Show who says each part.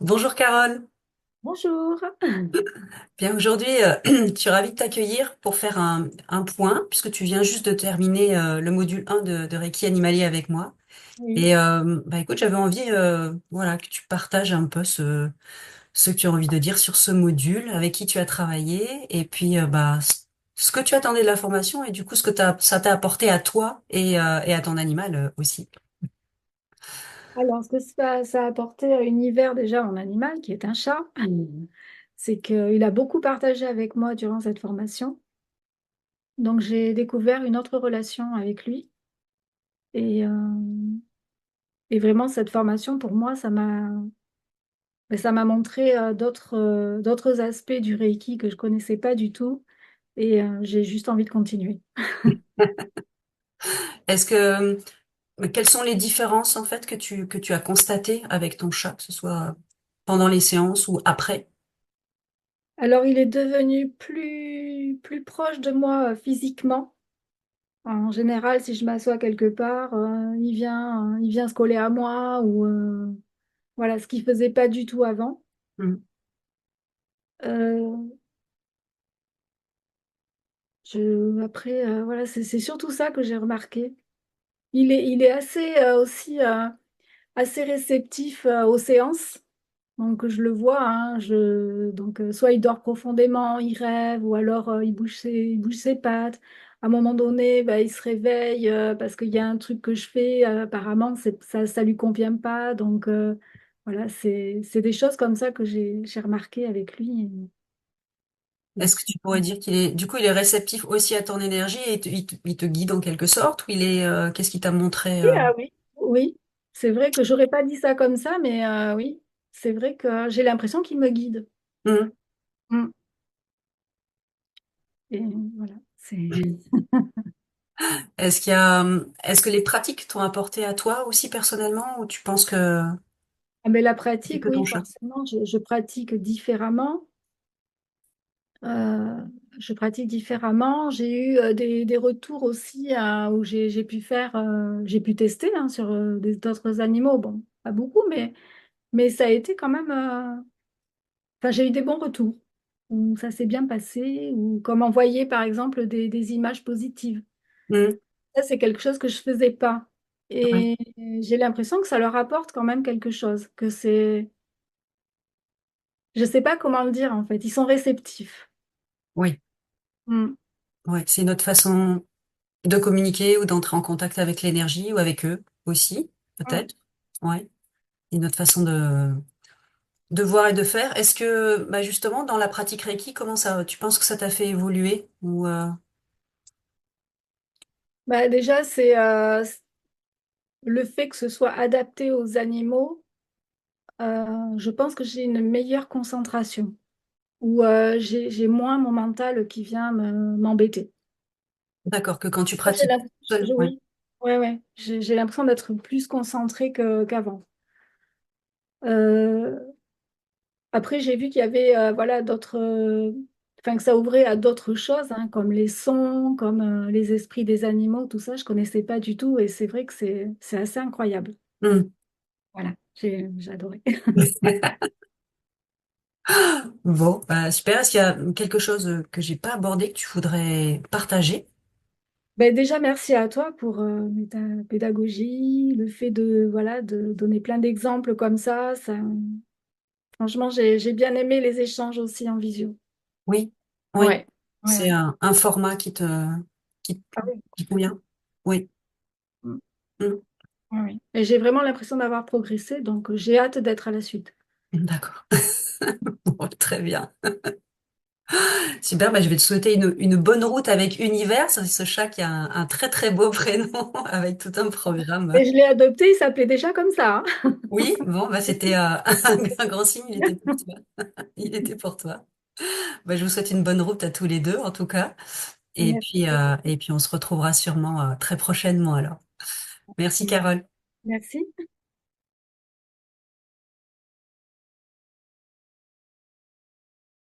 Speaker 1: Bonjour Carole.
Speaker 2: Bonjour.
Speaker 1: Bien aujourd'hui, je suis ravie de t'accueillir pour faire un point, puisque tu viens juste de terminer le module 1 de Reiki animalier avec moi.
Speaker 2: Oui.
Speaker 1: Et bah écoute, j'avais envie voilà, que tu partages un peu ce que tu as envie de dire sur ce module, avec qui tu as travaillé, et puis bah, ce que tu attendais de la formation, et du coup ça t'a apporté à toi et à ton animal aussi.
Speaker 2: Alors, ce que ça a apporté à l'univers déjà mon animal, qui est un chat, c'est qu'il a beaucoup partagé avec moi durant cette formation. Donc, j'ai découvert une autre relation avec lui. Et, euh, et vraiment, cette formation, pour moi, ça m'a montré d'autres aspects du Reiki que je connaissais pas du tout. Et j'ai juste envie de continuer.
Speaker 1: Est-ce que quelles sont les différences en fait que tu as constatées avec ton chat, que ce soit pendant les séances ou après?
Speaker 2: Alors, il est devenu plus proche de moi physiquement. En général, si je m'assois quelque part, il vient se coller à moi ou voilà, ce qu'il faisait pas du tout avant.
Speaker 1: Mm.
Speaker 2: Euh, après, voilà, c'est surtout ça que j'ai remarqué. Il est assez aussi assez réceptif aux séances. Donc je le vois, hein, donc soit il dort profondément, il rêve, ou alors il bouge ses pattes. À un moment donné, bah, il se réveille parce qu'il y a un truc que je fais, apparemment ça lui convient pas. Donc voilà, c'est des choses comme ça que j'ai remarqué avec lui. Et
Speaker 1: Est-ce que
Speaker 2: c'est-
Speaker 1: tu pourrais dire qu'il est, du coup, il est réceptif aussi à ton énergie et il te guide en quelque sorte, ou il est, qu'est-ce qu'il t'a montré,
Speaker 2: Oui, ah oui, oui, c'est vrai que j'aurais pas dit ça comme ça, mais oui, c'est vrai que j'ai l'impression qu'il me guide.
Speaker 1: Mm.
Speaker 2: Mm. Et voilà, c'est.
Speaker 1: Est-ce que les pratiques t'ont apporté à toi aussi personnellement, ou tu penses que
Speaker 2: Ah, mais la
Speaker 1: c'est
Speaker 2: pratique,
Speaker 1: que
Speaker 2: oui,
Speaker 1: ton chat?
Speaker 2: forcément, je pratique différemment. Euh, je pratique différemment. J'ai eu des retours aussi où j'ai pu faire, j'ai pu tester hein, sur d'autres animaux. Bon, pas beaucoup, mais ça a été quand même. Enfin, j'ai eu des bons retours où ça s'est bien passé, ou comme envoyer par exemple des images positives.
Speaker 1: Mm.
Speaker 2: Ça, c'est quelque chose que je faisais pas.
Speaker 1: Ouais.
Speaker 2: Et j'ai l'impression que ça leur apporte quand même quelque chose, que c'est. Je sais pas comment le dire en fait. Ils sont réceptifs.
Speaker 1: Oui,
Speaker 2: Mm.
Speaker 1: ouais, c'est notre façon de communiquer ou d'entrer en contact avec l'énergie ou avec eux aussi,
Speaker 2: Mm.
Speaker 1: peut-être. Ouais, et notre façon de voir et de faire. Est-ce que, bah justement, dans la pratique Reiki, comment ça, tu penses que ça t'a fait évoluer ou
Speaker 2: Bah, déjà, c'est le fait que ce soit adapté aux animaux. Je pense que j'ai une meilleure concentration ou j'ai moins mon mental qui vient m'embêter.
Speaker 1: d'accord, que quand tu
Speaker 2: Ça, j'ai
Speaker 1: pratiques
Speaker 2: l'impression,
Speaker 1: seul, ouais.
Speaker 2: oui, ouais, ouais, j'ai l'impression d'être plus concentrée qu'avant. Euh, Après, j'ai vu qu'il y avait voilà enfin que ça ouvrait à d'autres choses, hein, comme les sons, comme les esprits des animaux, tout ça, je connaissais pas du tout et c'est vrai que c'est assez incroyable.
Speaker 1: Hmm.
Speaker 2: Voilà, j'ai adoré.
Speaker 1: Bon, bah, super. Est-ce qu'il y a quelque chose que j'ai pas abordé que tu voudrais partager?
Speaker 2: Ben déjà, merci à toi pour ta pédagogie, le fait de voilà de donner plein d'exemples comme ça. Franchement, j'ai bien aimé les échanges aussi en visio.
Speaker 1: Oui, oui.
Speaker 2: Ouais, ouais,
Speaker 1: C'est
Speaker 2: ouais.
Speaker 1: un format qui,
Speaker 2: Ah oui,
Speaker 1: qui convient. Oui.
Speaker 2: mm,
Speaker 1: Hmm.
Speaker 2: ouais, ouais. Et j'ai vraiment l'impression d'avoir progressé, donc j'ai hâte d'être à la suite.
Speaker 1: D'accord. Bon, très bien. Super, bah, je vais te souhaiter une bonne route avec Univers, ce chat qui a un très très beau prénom avec tout un programme.
Speaker 2: Et je l'ai adopté, il s'appelait déjà comme ça.
Speaker 1: Oui, bon, bah, c'était un grand signe, il était pour toi. Il était pour toi. Bah, je vous souhaite une bonne route à tous les deux, en tout cas.
Speaker 2: Merci
Speaker 1: Et puis on se retrouvera sûrement très prochainement alors. Merci
Speaker 2: beaucoup.
Speaker 1: Carole.
Speaker 2: Merci.